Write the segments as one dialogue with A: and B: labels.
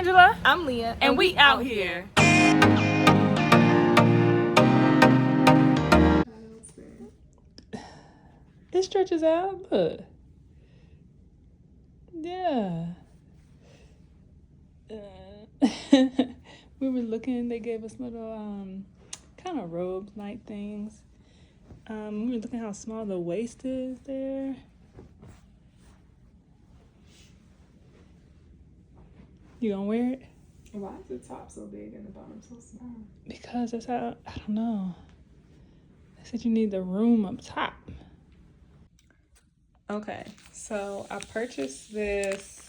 A: Angela.
B: I'm Leah.
A: And we out here.
C: It stretches out. Look. Yeah. We were looking. They gave us little kind of robe night things. We were looking how small the waist is there. You gonna wear it?
B: Why is the top so big and the bottom so small?
C: Because that's how, I don't know. They said you need the room up top. Okay, so I purchased this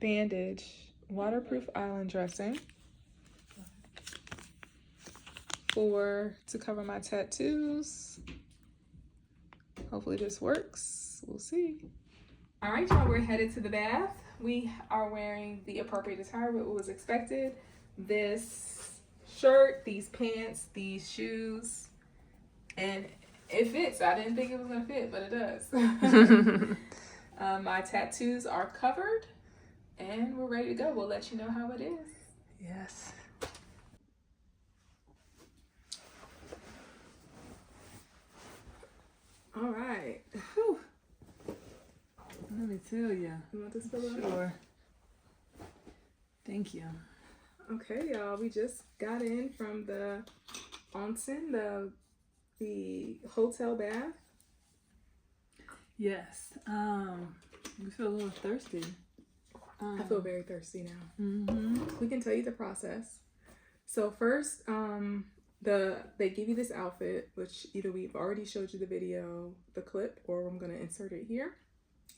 C: bandage waterproof island dressing to cover my tattoos. Hopefully this works. We'll see.
B: All right, y'all, we're headed to the bath. We are wearing the appropriate attire, what was expected. This shirt, these pants, these shoes, and it fits. I didn't think it was gonna fit, but it does. My tattoos are covered, and we're ready to go. We'll let you know how it is.
C: Yes.
B: All right.
C: Whew. Let me tell you.
B: You want this fill up?
C: Sure. Thank you.
B: Okay, y'all. We just got in from the Onsen, the hotel bath.
C: Yes. We feel a little thirsty.
B: I feel very thirsty now.
C: Mm-hmm.
B: We can tell you the process. So first, they give you this outfit, which either we've already showed you the video, the clip, or I'm gonna insert it here.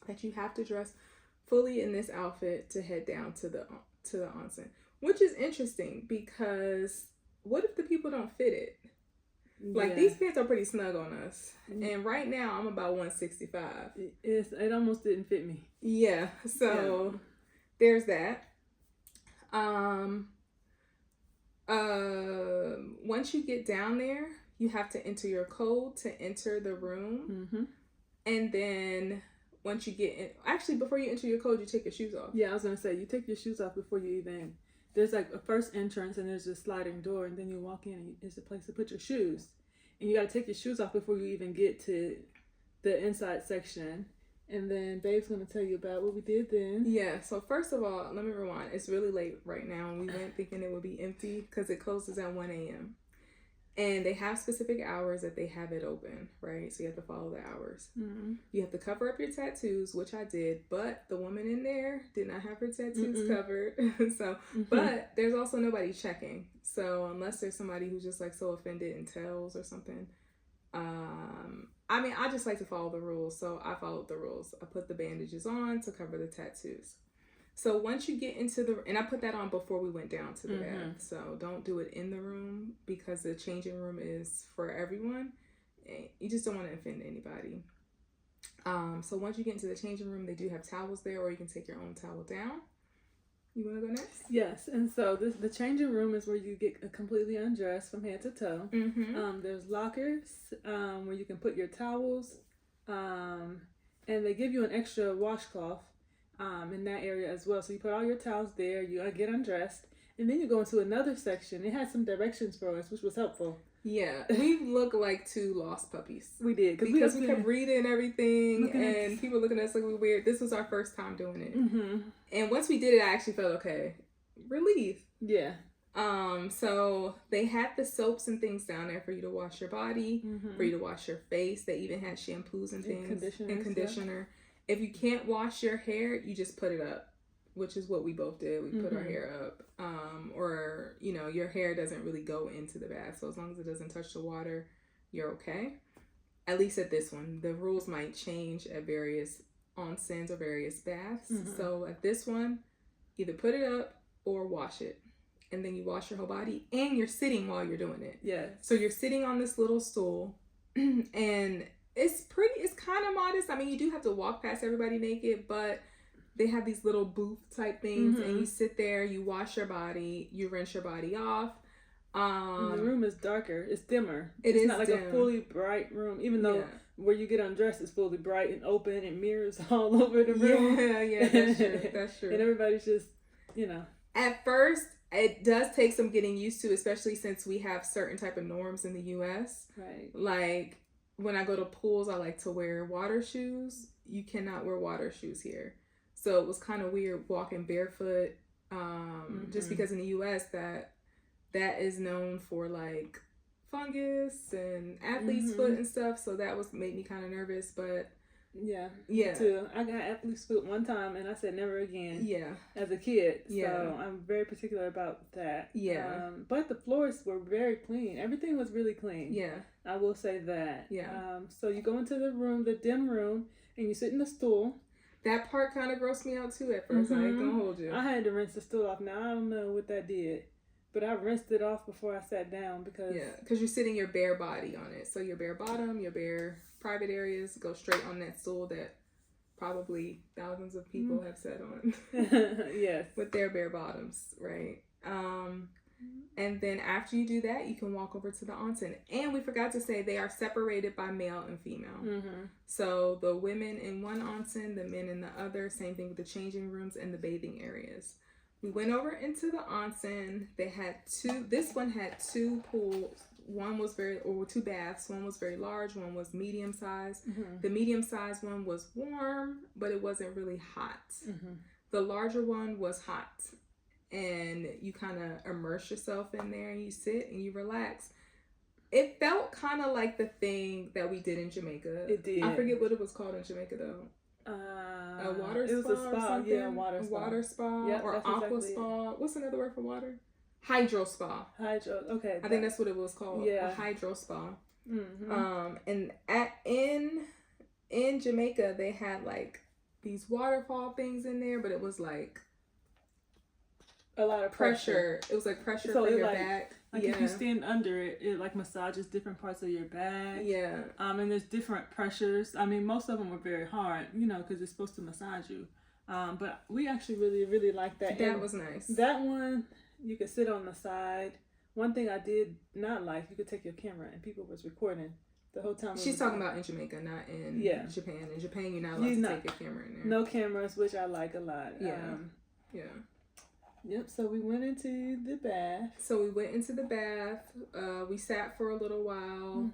B: That you have to dress fully in this outfit to head down to the onsen, which is interesting because what if the people don't fit it? Like these pants are pretty snug on us, and right now I'm about 165.
C: It almost didn't fit me.
B: Yeah, so there's that. Once you get down there, you have to enter your code to enter the room, and then once you get in, actually before you enter your code, you take your shoes off.
C: Yeah, I was gonna say you take your shoes off before you even. There's like a first entrance and there's a sliding door, and then you walk in and it's a place to put your shoes, and you gotta take your shoes off before you even get to the inside section. And then Babe's gonna tell you about what we did then.
B: Yeah, so first of all, let me rewind. It's really late right now, and we went thinking it would be empty because it closes at 1 a.m. And they have specific hours that they have it open, right? So you have to follow the hours.
C: Mm-hmm.
B: You have to cover up your tattoos, which I did, but the woman in there did not have her tattoos covered. So, but there's also nobody checking. So unless there's somebody who's just like so offended and tells or something, I mean, I just like to follow the rules, so I followed the rules. I put the bandages on to cover the tattoos. So once you get into and I put that on before we went down to the bath, so don't do it in the room because the changing room is for everyone. You just don't want to offend anybody. So once you get into the changing room, they do have towels there, or you can take your own towel down. You want to go next?
C: Yes, and so the changing room is where you get completely undressed from head to toe. There's lockers where you can put your towels, and they give you an extra washcloth in that area as well. So you put all your towels there, you get undressed, and then you go into another section. It had some directions for us, which was helpful.
B: Yeah, we look like two lost puppies.
C: We did.
B: Because we kept reading everything, and people looking at us like we were weird. This was our first time doing it. And once we did it, I actually felt okay. Relief.
C: Yeah.
B: So they had the soaps and things down there for you to wash your body, for you to wash your face. They even had shampoos and things. And conditioner. If you can't wash your hair, you just put it up, which is what we both did. We put our hair up. Or, you know, your hair doesn't really go into the bath. So as long as it doesn't touch the water, you're okay. At least at this one. The rules might change at various onsens or various baths. So at this one, either put it up or wash it. And then you wash your whole body, and you're sitting while you're doing it.
C: Yeah.
B: So you're sitting on this little stool, and it's kind of modest. I mean, you do have to walk past everybody naked, but they have these little booth type things, and you sit there, you wash your body, you rinse your body off.
C: And the room is darker. It's dimmer.
B: It's
C: not like
B: dim.
C: a fully bright room, even though where you get undressed is fully bright and open and mirrors all over the room.
B: Yeah, that's true. That's true.
C: And everybody's just
B: At first, it does take some getting used to, especially since we have certain type of norms in the U.S.
C: Right.
B: Like when I go to pools, I like to wear water shoes. You cannot wear water shoes here, so it was kind of weird walking barefoot. Just because in the U.S. that is known for like fungus and athlete's foot and stuff, so that was made me kind of nervous, but
C: yeah, too. I got athlete's foot one time and I said never again.
B: Yeah,
C: as a kid. So I'm very particular about that.
B: Yeah.
C: But the floors were very clean. Everything was really clean.
B: Yeah,
C: I will say that.
B: Yeah.
C: So you go into the room, the dim room, and you sit in the stool.
B: That part kind of grossed me out too at first. I ain't gonna hold you.
C: I had to rinse the stool off. Now I don't know what that did, but I rinsed it off before I sat down because
B: you're sitting your bare body on it. So your bare bottom, your bare private areas go straight on that stool that probably thousands of people have sat on.
C: Yes,
B: with their bare bottoms, right? And then after you do that, you can walk over to the onsen. And we forgot to say they are separated by male and female. So the women in one onsen, the men in the other. Same thing with the changing rooms and the bathing areas. We went over into the onsen. They had this one had two pools. One was two baths. One was very large. One was medium size. The medium size one was warm, but it wasn't really hot. The larger one was hot. And you kind of immerse yourself in there and you sit and you relax. It felt kind of like the thing that we did in Jamaica.
C: It did.
B: I forget what it was called in Jamaica though. A water spa.
C: It was a spa,
B: or something?
C: Yeah, water spa.
B: Water spa,
C: yep,
B: or aqua
C: exactly
B: spa. What's another word for water? Hydro spa.
C: Okay.
B: I think that's what it was called.
C: Yeah.
B: A hydro spa. And in Jamaica they had like these waterfall things in there, but it was like
C: a lot of pressure.
B: It was like pressure for your back.
C: Like if you stand under it, it like massages different parts of your back.
B: Yeah.
C: And there's different pressures. I mean, most of them were very hard, because it's supposed to massage you. But we actually really, really liked that.
B: That was nice.
C: That one, you could sit on the side. One thing I did not like, you could take your camera and people was recording the whole time.
B: She's talking about in Jamaica, not in Japan. In Japan, you're not allowed to take your camera in there.
C: No cameras, which I like a lot.
B: Yeah.
C: Yep, so we went into the bath.
B: We sat for a little while.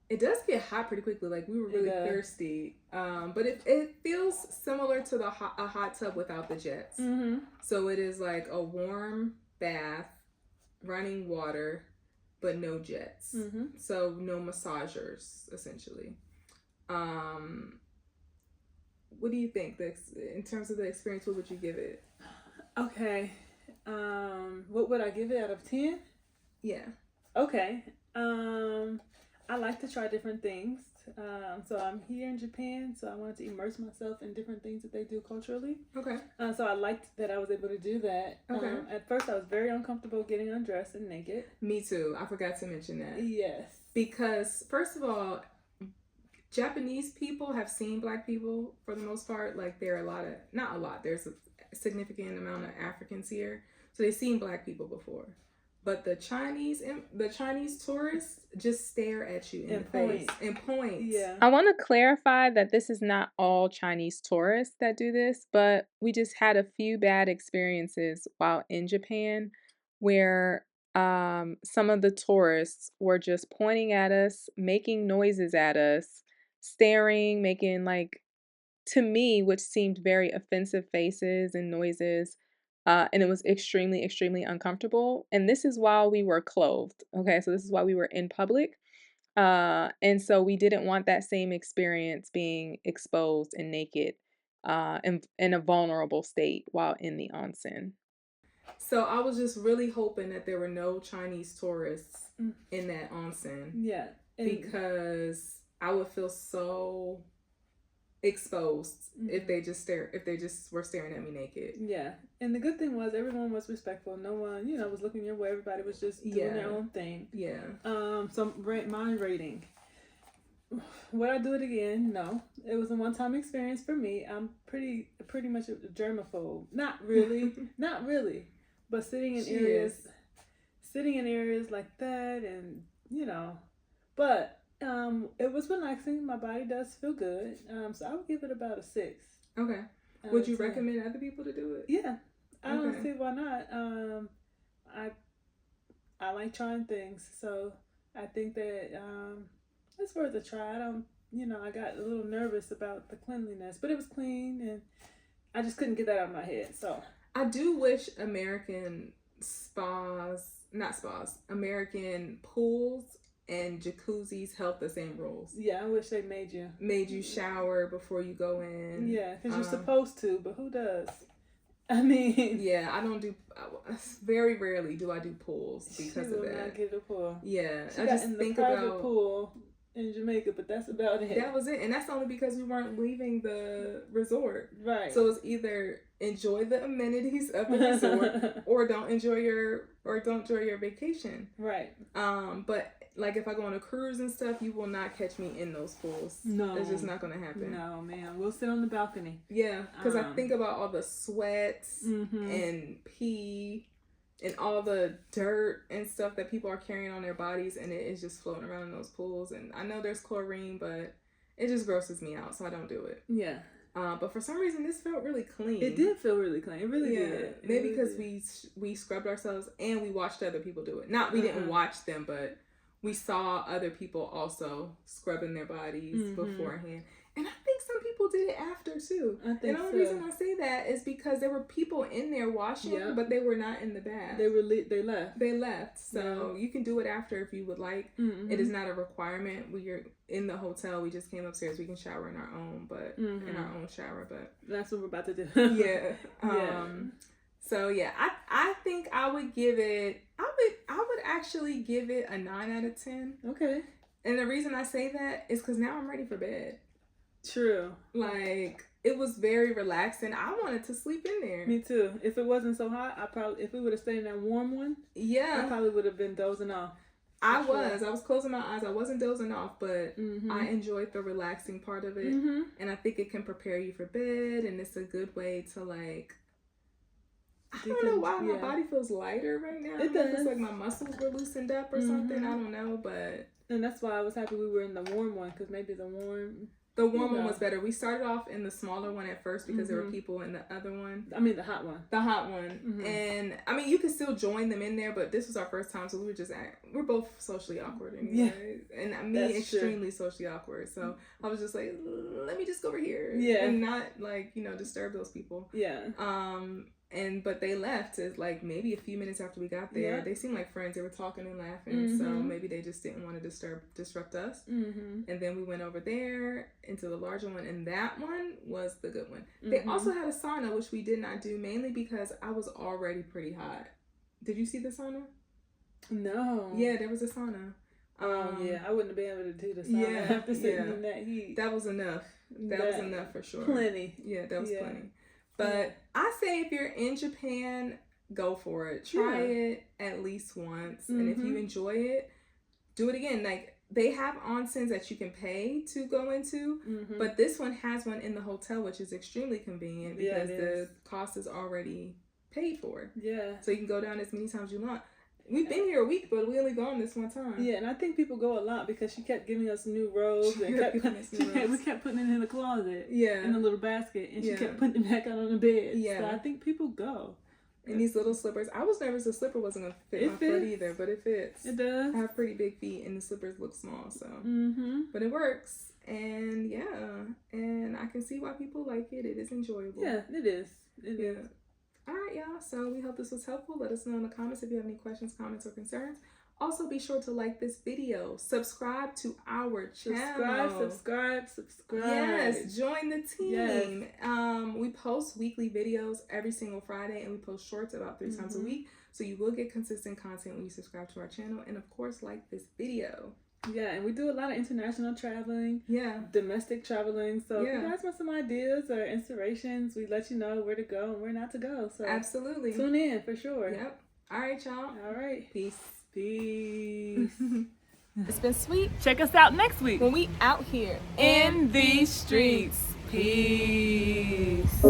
B: It does get hot pretty quickly. Like, we were really thirsty. But it feels similar to a hot tub without the jets. So it is like a warm bath, running water, but no jets. So no massagers, essentially. What do you think? In terms of the experience, what would you give it?
C: Okay. What would I give it out of 10?
B: Yeah.
C: Okay. I like to try different things. So I'm here in Japan, so I wanted to immerse myself in different things that they do culturally.
B: Okay.
C: So I liked that I was able to do that.
B: Okay.
C: At first, I was very uncomfortable getting undressed and naked.
B: Me too. I forgot to mention that.
C: Yes.
B: Because, first of all, Japanese people have seen black people for the most part. Like, there's a significant amount of Africans here, so they've seen black people before. But the Chinese tourists just stare at you in the face and point.
C: Yeah.
A: I want to clarify that this is not all Chinese tourists that do this, but we just had a few bad experiences while in Japan where some of the tourists were just pointing at us, making noises at us, staring, making to me, which seemed very offensive faces and noises. And it was extremely, extremely uncomfortable. And this is while we were clothed. Okay, so this is why we were in public. And so we didn't want that same experience being exposed and naked in a vulnerable state while in the onsen.
B: So I was just really hoping that there were no Chinese tourists in that onsen.
C: Yeah.
B: Because I would feel so exposed if they just were staring at me naked.
C: Yeah. And the good thing was everyone was respectful. No one, was looking your way. Everybody was just doing their own thing.
B: Yeah.
C: So my rating. Would I do it again? No. It was a one-time experience for me. I'm pretty much a germaphobe. Not really. Not really. But sitting in areas like that and but it was relaxing. My body does feel good. So I would give it about a 6.
B: Okay. Would you recommend other people to do it?
C: Yeah. I don't see why not. I like trying things, so I think that it's worth a try. I don't, I got a little nervous about the cleanliness, but it was clean, and I just couldn't get that out of my head. So
B: I do wish American American pools and jacuzzis help the same rules.
C: Yeah, I wish they made
B: you shower before you go in.
C: Yeah, because you're supposed to, but who does? I mean,
B: yeah, I don't do. Very rarely do I do pools because of that.
C: Not get a pool.
B: Yeah,
C: I just think about pool in Jamaica, but that's about it.
B: That was it, and that's only because we weren't leaving the resort.
C: Right.
B: So it's either enjoy the amenities of the resort or don't enjoy your vacation.
C: Right.
B: But like if I go on a cruise and stuff, you will not catch me in those pools.
C: No,
B: it's just not going to happen.
C: No, man, we'll sit on the balcony.
B: Yeah, because I think about all the sweats and pee and all the dirt and stuff that people are carrying on their bodies, and it is just floating around in those pools. And I know there's chlorine, but it just grosses me out, so I don't do it.
C: Yeah.
B: But for some reason, this felt really clean.
C: It did feel really clean. It really did.
B: Maybe because we scrubbed ourselves and we watched other people do it. We didn't watch them, but we saw other people also scrubbing their bodies beforehand. And I think some people did it after too.
C: I think
B: and the only reason I say that is because there were people in there washing, but they were not in the bath.
C: They left.
B: They left. So you can do it after if you would like. It is not a requirement. We're in the hotel. We just came upstairs. We can shower in our own, in our own shower. But
C: that's what we're about to do.
B: Yeah. So yeah, I think I would give it. I would actually give it a 9 out of 10.
C: Okay.
B: And the reason I say that is because now I'm ready for bed.
C: True.
B: Like, it was very relaxing. I wanted to sleep in there.
C: Me too. If it wasn't so hot, if we would have stayed in that warm one, I probably would have been dozing off.
B: I was closing my eyes. I wasn't dozing off, but I enjoyed the relaxing part of it. And I think it can prepare you for bed, and it's a good way to like, I don't know why my body feels lighter right now.
C: It does.
B: It's like my muscles were loosened up or something. I don't know, but.
C: And that's why I was happy we were in the warm one, because maybe the warm
B: one was better. We started off in the smaller one at first because there were people in the other one.
C: I mean, the hot one.
B: The hot one. And, I mean, you could still join them in there, but this was our first time, so we're both socially awkward anyway. Yeah. And me, extremely socially awkward. So I was just like, let me just go over here.
C: Yeah.
B: And not, like, disturb those people.
C: Yeah.
B: But they left like maybe a few minutes after we got there. They seemed like friends. They were talking and laughing, so maybe they just didn't want to disrupt us. And then we went over there into the larger one, and that one was the good one. They also had a sauna, which we did not do, mainly because I was already pretty hot. Did you see the sauna?
C: No.
B: Yeah, there was a sauna.
C: I wouldn't have been able to do the sauna after sitting in that heat.
B: That was enough. That was enough for sure.
C: Plenty.
B: Yeah, that was plenty. But I say if you're in Japan, go for it. Try it at least once. And if you enjoy it, do it again. Like, they have onsens that you can pay to go into, but this one has one in the hotel, which is extremely convenient because the cost is already paid for.
C: Yeah.
B: So you can go down as many times you want. We've been here a week, but we only gone this one time.
C: Yeah, and I think people go a lot because she kept giving us new robes. And we kept putting it in the closet. Yeah. In a little basket. And she kept putting it back out on the bed. Yeah. So I think people go.
B: And these little slippers. I was nervous the slipper wasn't going to fit my foot either, but it fits.
C: It does.
B: I have pretty big feet, and the slippers look small, so. But it works. And, and I can see why people like it. It is enjoyable.
C: Yeah, it is. It is.
B: All right, y'all. So we hope this was helpful. Let us know in the comments if you have any questions, comments, or concerns. Also, be sure to like this video. Subscribe to our channel.
C: Subscribe.
B: Yes, join the team. Yes. We post weekly videos every single Friday, and we post shorts about 3 times a week. So you will get consistent content when you subscribe to our channel. And, of course, like this video.
C: Yeah, and we do a lot of international traveling.
B: Yeah.
C: Domestic traveling. So if you guys want some ideas or inspirations, we let you know where to go and where not to go. So
B: absolutely.
C: Tune in for sure.
B: Yep. All right, y'all.
C: All right.
B: Peace.
A: It's been sweet.
C: Check us out next week
A: when we out here
C: in these streets. Peace.